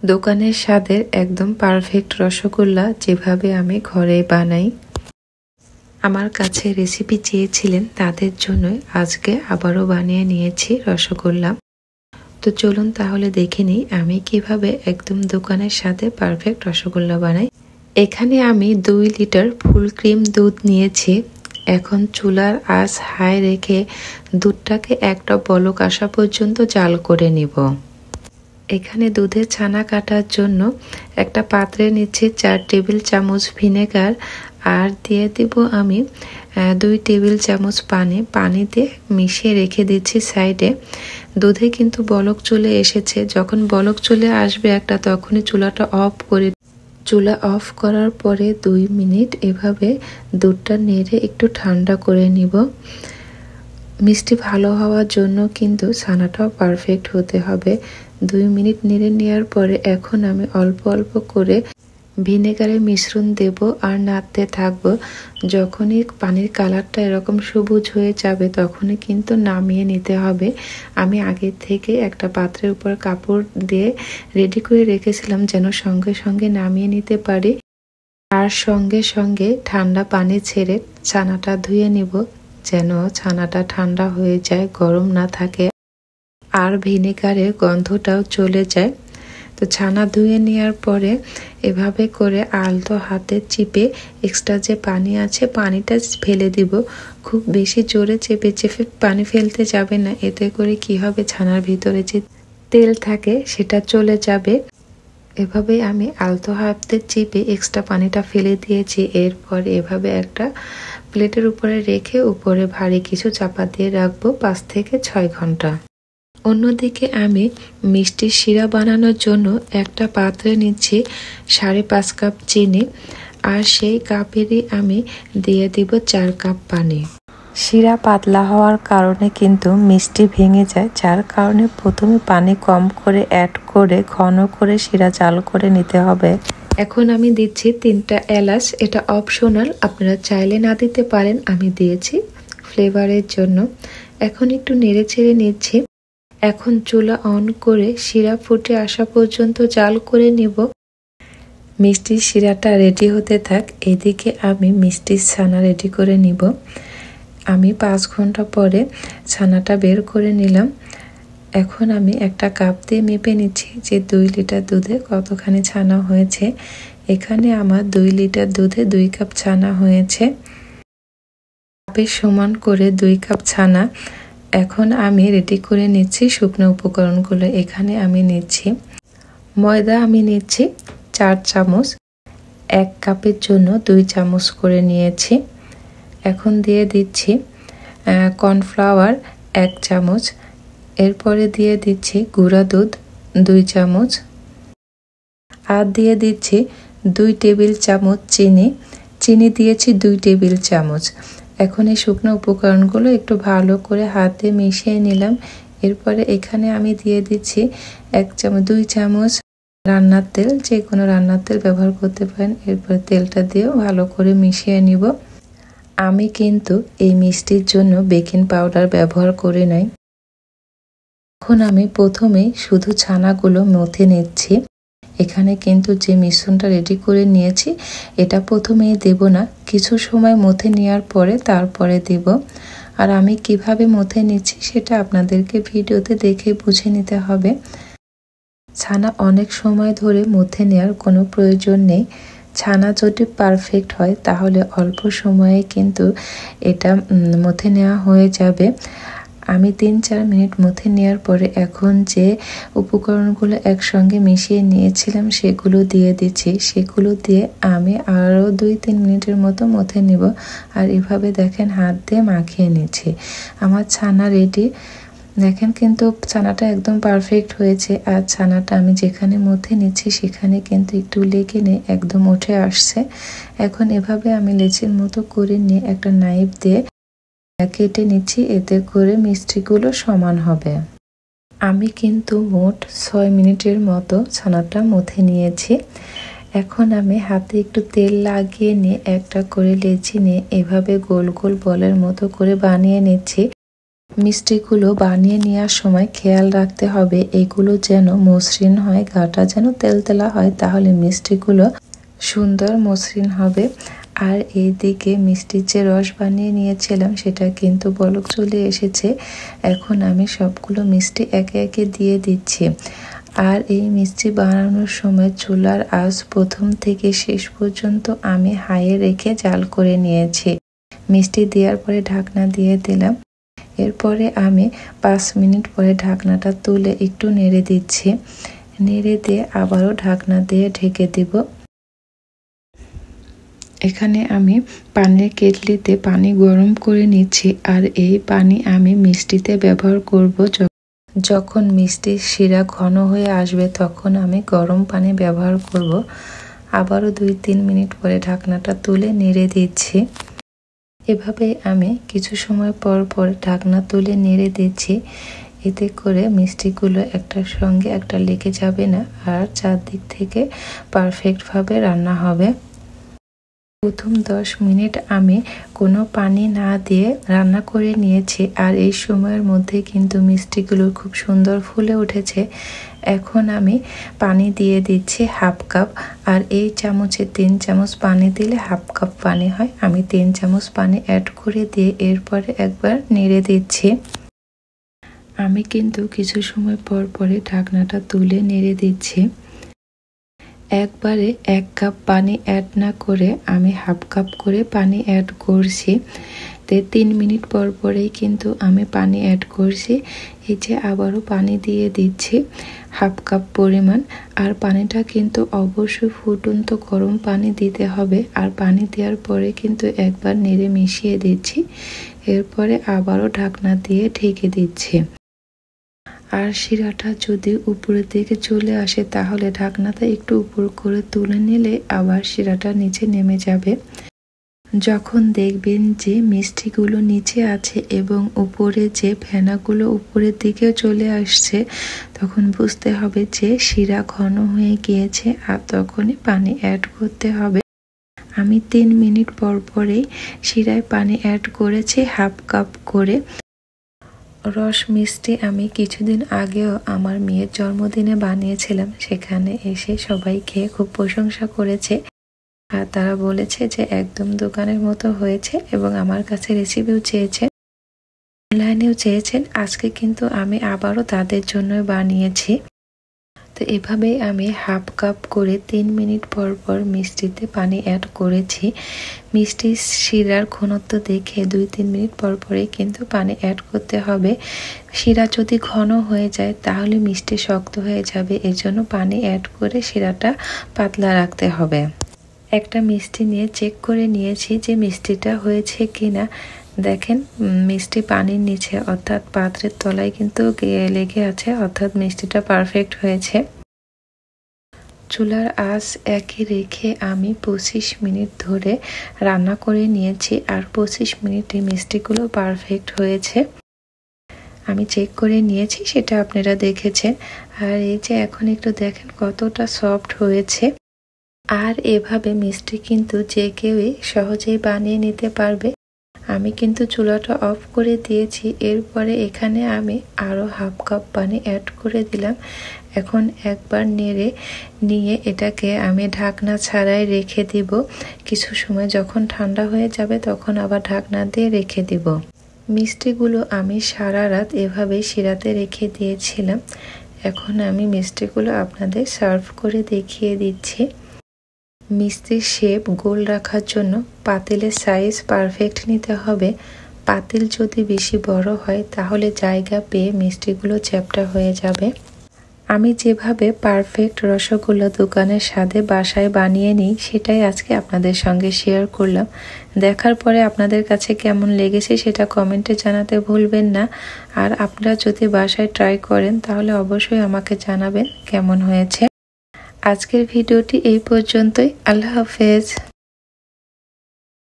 দোকানের স্বাদের একদম পারফেক্ট রসগোল্লা যেভাবে আমি ঘরে বানাই। আমার কাছে রেসিপি চেয়েছিলেন, তাদের জন্যই আজকে আবারও বানিয়ে নিয়েছি রসগোল্লা। তো চলুন তাহলে দেখে নিই আমি কিভাবে একদম দোকানের স্বাদে পারফেক্ট রসগোল্লা বানাই। এখানে আমি 2 লিটার ফুল ক্রিম দুধ নিয়েছি। এখন চুলার আঁচ হাই রেখে দুধটাকে একটা বলক আসা পর্যন্ত জাল করে নিব। এখানে দুধে ছানা কাটার জন্য একটা পাত্রে নিচ্ছি 4 টেবিল চামচ ভিনেগার আর দিয়ে দিব আমি 2 টেবিল চামচ পানিতে মিশিয়ে রেখে দিচ্ছি সাইডে। দুধে কিন্তু বলক চলে এসেছে, যখন বলক চলে আসবে একটা তখনই চুলাটা অফ করে চুলা অফ করার পরে 2 মিনিট এভাবে দুধটা নেড়ে একটু ঠান্ডা করে নিব। মিষ্টি ভালো হওয়ার জন্য কিন্তু ছানাটাও পারফেক্ট হতে হবে। 2 মিনিট নেড়ে নেওয়ার পরে এখন আমি অল্প অল্প করে ভিনেগারের মিশ্রণ দেব আর নাড়তে থাকবো। যখনই পানির কালারটা এরকম সবুজ হয়ে যাবে তখনই কিন্তু নামিয়ে নিতে হবে। আমি আগে থেকে একটা পাত্রের উপর কাপড় দিয়ে রেডি করে রেখেছিলাম যেন সঙ্গে সঙ্গে নামিয়ে নিতে পারি। আর সঙ্গে সঙ্গে ঠান্ডা পানি ছেড়ে ছানাটা ধুয়ে নিব যেন ছানাটা ঠান্ডা হয়ে যায়, গরম না থাকে আর ভিনেগারের গন্ধটাও চলে যায়। তো ছানা ধুয়ে নেওয়ার পরে এভাবে করে আলতো হাতে চিপে এক্সট্রা যে পানি আছে পানিটা ফেলে দিব। খুব বেশি জোরে চেপে চেপে পানি ফেলতে যাবে না, এতে করে কি হবে ছানার ভিতরে যে তেল থাকে সেটা চলে যাবে। এভাবে আমি আলতো হাতে চিপে এক্সট্রা পানিটা ফেলে দিয়েছি। এরপর এভাবে একটা প্লেটের উপরে রেখে উপরে ভারী কিছু চাপা দিয়ে রাখবো 5 থেকে 6 ঘন্টা। অন্যদিকে আমি মিষ্টির শিরা বানানোর জন্য একটা পাত্রে নিচ্ছি 5.5 কাপ চিনি আর সেই কাপেরই আমি দিয়ে দিব 4 কাপ পানি। শিরা পাতলা হওয়ার কারণে কিন্তু মিষ্টি ভেঙে যায়, যার কারণে প্রথমে পানি কম করে অ্যাড করে ঘন করে শিরা জাল করে নিতে হবে। এখন আমি দিচ্ছি 3টা এলাচ, এটা অপশনাল, আপনারা চাইলে না দিতে পারেন, আমি দিয়েছি ফ্লেভারের জন্য। এখন একটু নেড়ে চেড়ে নিচ্ছি। এখন চুলা অন করে শিরা ফুটে আসা পর্যন্ত জাল করে নিব। মিষ্টির শিরাটা রেডি হতে থাক, এদিকে আমি মিষ্টির ছানা রেডি করে নিব। আমি 5 ঘন্টা পরে ছানাটা বের করে নিলাম। এখন আমি একটা কাপ দিয়ে মেপে নিচ্ছি যে 2 লিটার দুধে কতখানি ছানা হয়েছে। এখানে আমার 2 লিটার দুধে 2 কাপ ছানা হয়েছে। কাপের সমান করে 2 কাপ ছানা। এখন আমি রেডি করে নিচ্ছি শুকনো উপকরণগুলো। এখানে আমি নিচ্ছি ময়দা, আমি নিচ্ছি 4 চামচ, 1 কাপের জন্য 2 চামচ করে নিয়েছি। এখন দিয়ে দিচ্ছি কর্নফ্লাওয়ার 1 চামচ, এরপরে দিয়ে দিচ্ছি গুঁড়া দুধ 2 চামচ আর দিয়ে দিচ্ছি 2 টেবিল চামচ চিনি দিয়েছি 2 টেবিল চামচ। এখন এই শুকনো উপকরণগুলো একটু ভালো করে হাতে মিশিয়ে নিলাম। এরপরে এখানে আমি দিয়ে দিচ্ছি 2 চামচ রান্নার তেল, যে কোনো রান্নার তেল ব্যবহার করতে পারেন। এরপর তেলটা দিয়েও ভালো করে মিশিয়ে নিব। আমি কিন্তু এই মিষ্টির জন্য বেকিং পাউডার ব্যবহার করে নাই। এখন আমি প্রথমেই শুধু ছানাগুলো মথে নিচ্ছি। এখানে কিন্তু যে মিশ্রণটা রেডি করে নিয়েছি এটা প্রথমেই দেব না, কিছু সময় মথে নেওয়ার পরে তারপরে দেব। আর আমি কিভাবে মথে নিচ্ছি সেটা আপনাদেরকে ভিডিওতে দেখে বুঝে নিতে হবে। ছানা অনেক সময় ধরে মথে নেওয়ার কোনো প্রয়োজন নেই। ছানা যদি পারফেক্ট হয় তাহলে অল্প সময়ে কিন্তু এটা মথে নেওয়া হয়ে যাবে। আমি 3-4 মিনিট মথে নেওয়ার পরে এখন যে উপকরণগুলো একসঙ্গে মিশিয়ে নিয়েছিলাম সেগুলো দিয়ে দিচ্ছি। সেগুলো দিয়ে আমি আরও 2-3 মিনিটের মতো মথে নিব। আর এভাবে দেখেন হাত দিয়ে মাখিয়ে নিচ্ছি। আমার ছানা রেডি। দেখেন কিন্তু ছানাটা একদম পারফেক্ট হয়েছে। আর ছানাটা আমি যেখানে মথে নিচ্ছি সেখানে কিন্তু একটু লেগে নেই, একদম উঠে আসছে। এখন এভাবে আমি লেচির মতো করে নিয়ে একটা নাইফ দিয়ে কেটে নিচ্ছি, এতে করে মিষ্টিগুলো সমান হবে। আমি কিন্তু মোট 6 মিনিটের মতো ছানাটা মথে নিয়েছি। এখন আমি হাতে একটু তেল লাগিয়ে নিয়ে একটা করে লেচি নিয়ে এভাবে গোল গোল বলের মতো করে বানিয়ে নিচ্ছি। মিষ্টিগুলো বানিয়ে নেওয়ার সময় খেয়াল রাখতে হবে এগুলো যেন মসৃণ হয়, গাটা যেন তেলতেলা হয়, তাহলে মিষ্টিগুলো সুন্দর মসৃণ হবে। আর এইদিকে মিষ্টির যে রস বানিয়ে নিয়েছিলাম সেটা কিন্তু বলক চলে এসেছে। এখন আমি সবগুলো মিষ্টি একে একে দিয়ে দিচ্ছি। আর এই মিষ্টি বানানোর সময় চুলার আঁচ প্রথম থেকে শেষ পর্যন্ত আমি হাইয়ে রেখে জাল করে নিয়েছি। মিষ্টি দেওয়ার পরে ঢাকনা দিয়ে দিলাম। এরপরে আমি 5 মিনিট পরে ঢাকনাটা তুলে একটু নেড়ে দিচ্ছি। নেড়ে দিয়ে আবারও ঢাকনা দিয়ে ঢেকে দিব। এখানে আমি পানির কেটলিতে পানি গরম করে নিচ্ছি। আর এই পানি আমি মিষ্টিতে ব্যবহার করব। যখন মিষ্টির শিরা ঘন হয়ে আসবে তখন আমি গরম পানি ব্যবহার করব। আবারও 2-3 মিনিট পরে ঢাকনাটা তুলে নেড়ে দিচ্ছি। এভাবে আমি কিছু সময় পর পর ঢাকনা তুলে নেড়ে দিচ্ছি। এতে করে মিষ্টিগুলো একটার সঙ্গে একটা লেগে যাবে না, আর চারদিক থেকে পারফেক্টভাবে রান্না হবে। প্রথম 10 মিনিট আমি কোনো পানি না দিয়ে রান্না করে নিয়েছি। আর এই সময়ের মধ্যে কিন্তু মিষ্টিগুলো খুব সুন্দর ফুলে উঠেছে। এখন আমি পানি দিয়ে দিচ্ছি 1/2 কাপ। আর এই চামচে 3 চামচ পানি দিলে 1/2 কাপ পানি হয়। আমি 3 চামচ পানি অ্যাড করে দিয়ে এরপরে একবার নেড়ে দিচ্ছি। আমি কিন্তু কিছু সময় পর পরে ঢাকনাটা তুলে নেড়ে দিচ্ছি। একবারে 1 কাপ পানি অ্যাড না করে আমি 1/2 কাপ করে পানি অ্যাড করছি। 3 মিনিট পর পরেই কিন্তু আমি পানি অ্যাড করছি। এই যে আবারও পানি দিয়ে দিচ্ছি 1/2 কাপ পরিমাণ। আর পানিটা কিন্তু অবশ্যই ফুটন্ত গরম পানি দিতে হবে। আর পানি দেওয়ার পরে কিন্তু একবার নেড়ে মিশিয়ে দিচ্ছি। এরপরে আবারও ঢাকনা দিয়ে ঢেকে দিচ্ছি। আর শিরাটা যদি উপরের দিকে চলে আসে তাহলে ঢাকনাটা একটু উপর করে তুলে নিলে আবার শিরাটা নিচে নেমে যাবে। যখন দেখবেন যে মিষ্টিগুলো নিচে আছে এবং উপরে যে ফেনাগুলো উপরের দিকে চলে আসছে, তখন বুঝতে হবে যে শিরা ঘন হয়ে গিয়েছে। আর তখনই পানি অ্যাড করতে হবে। আমি 3 মিনিট পর পরেই শিরায় পানি অ্যাড করেছি 1/2 কাপ করে। রস মিষ্টি আমি কিছুদিন আগেও আমার মেয়ের জন্মদিনে বানিয়েছিলাম। সেখানে এসে সবাই খেয়ে খুব প্রশংসা করেছে। আর তারা বলেছে যে একদম দোকানের মতো হয়েছে এবং আমার কাছে রেসিপিও চেয়েছেন, অনলাইনেও চেয়েছেন। আজকে কিন্তু আমি আবারও তাদের জন্য বানিয়েছি। তো এভাবেই আমি 1/2 কাপ করে 3 মিনিট পর পর মিষ্টিতে পানি অ্যাড করেছি। মিষ্টির শিরার ঘনত্ব দেখে 2-3 মিনিট পর পরেই কিন্তু পানি অ্যাড করতে হবে। শিরা যদি ঘন হয়ে যায় তাহলে মিষ্টি শক্ত হয়ে যাবে। এজন্য পানি অ্যাড করে শিরাটা পাতলা রাখতে হবে। একটা মিষ্টি নিয়ে চেক করে নিয়েছি যে মিষ্টিটা হয়েছে কিনা। দেখেন মিষ্টি পানির নিচে অর্থাৎ পাত্রের তলায় কিন্তু লেগে আছে, অর্থাৎ মিষ্টিটা পারফেক্ট হয়েছে। চুলার আঁচ একই রেখে আমি 25 মিনিট ধরে রান্না করে নিয়েছি। আর 25 মিনিটে মিষ্টিগুলো পারফেক্ট হয়েছে। আমি চেক করে নিয়েছি, সেটা আপনারা দেখেছেন। আর এই যে এখন একটু দেখেন কতটা সফট হয়েছে। আর এভাবে মিষ্টি কিন্তু যে কেউই সহজেই বানিয়ে নিতে পারবে। আমি কিন্তু চুলাটা অফ করে দিয়েছি। এরপরে এখানে আমি আরও 1/2 কাপ পানি অ্যাড করে দিলাম। এখন একবার নেড়ে নিয়ে এটাকে আমি ঢাকনা ছাড়াই রেখে দিব কিছু সময়। যখন ঠান্ডা হয়ে যাবে তখন আবার ঢাকনা দিয়ে রেখে দিব। মিষ্টিগুলো আমি সারা রাত এভাবে শিরাতে রেখে দিয়েছিলাম। এখন আমি মিষ্টিগুলো আপনাদের সার্ভ করে দেখিয়ে দিচ্ছি। মিষ্টির শেপ গোল রাখার জন্য পাতিলের সাইজ পারফেক্ট নিতে হবে। পাতিল যদি বেশি বড় হয় তাহলে জায়গা পেয়ে মিষ্টিগুলো চ্যাপ্টা হয়ে যাবে। আমি যেভাবে পারফেক্ট রসগোল্লা দোকানের স্বাদে বাসায় বানিয়ে নিই সেটাই আজকে আপনাদের সঙ্গে শেয়ার করলাম। দেখার পরে আপনাদের কাছে কেমন লেগেছে সেটা কমেন্টে জানাতে ভুলবেন না। আর আপনারা যদি বাসায় ট্রাই করেন তাহলে অবশ্যই আমাকে জানাবেন কেমন হয়েছে। আজকের ভিডিওটি এই পর্যন্তই। আল্লাহ হাফেজ।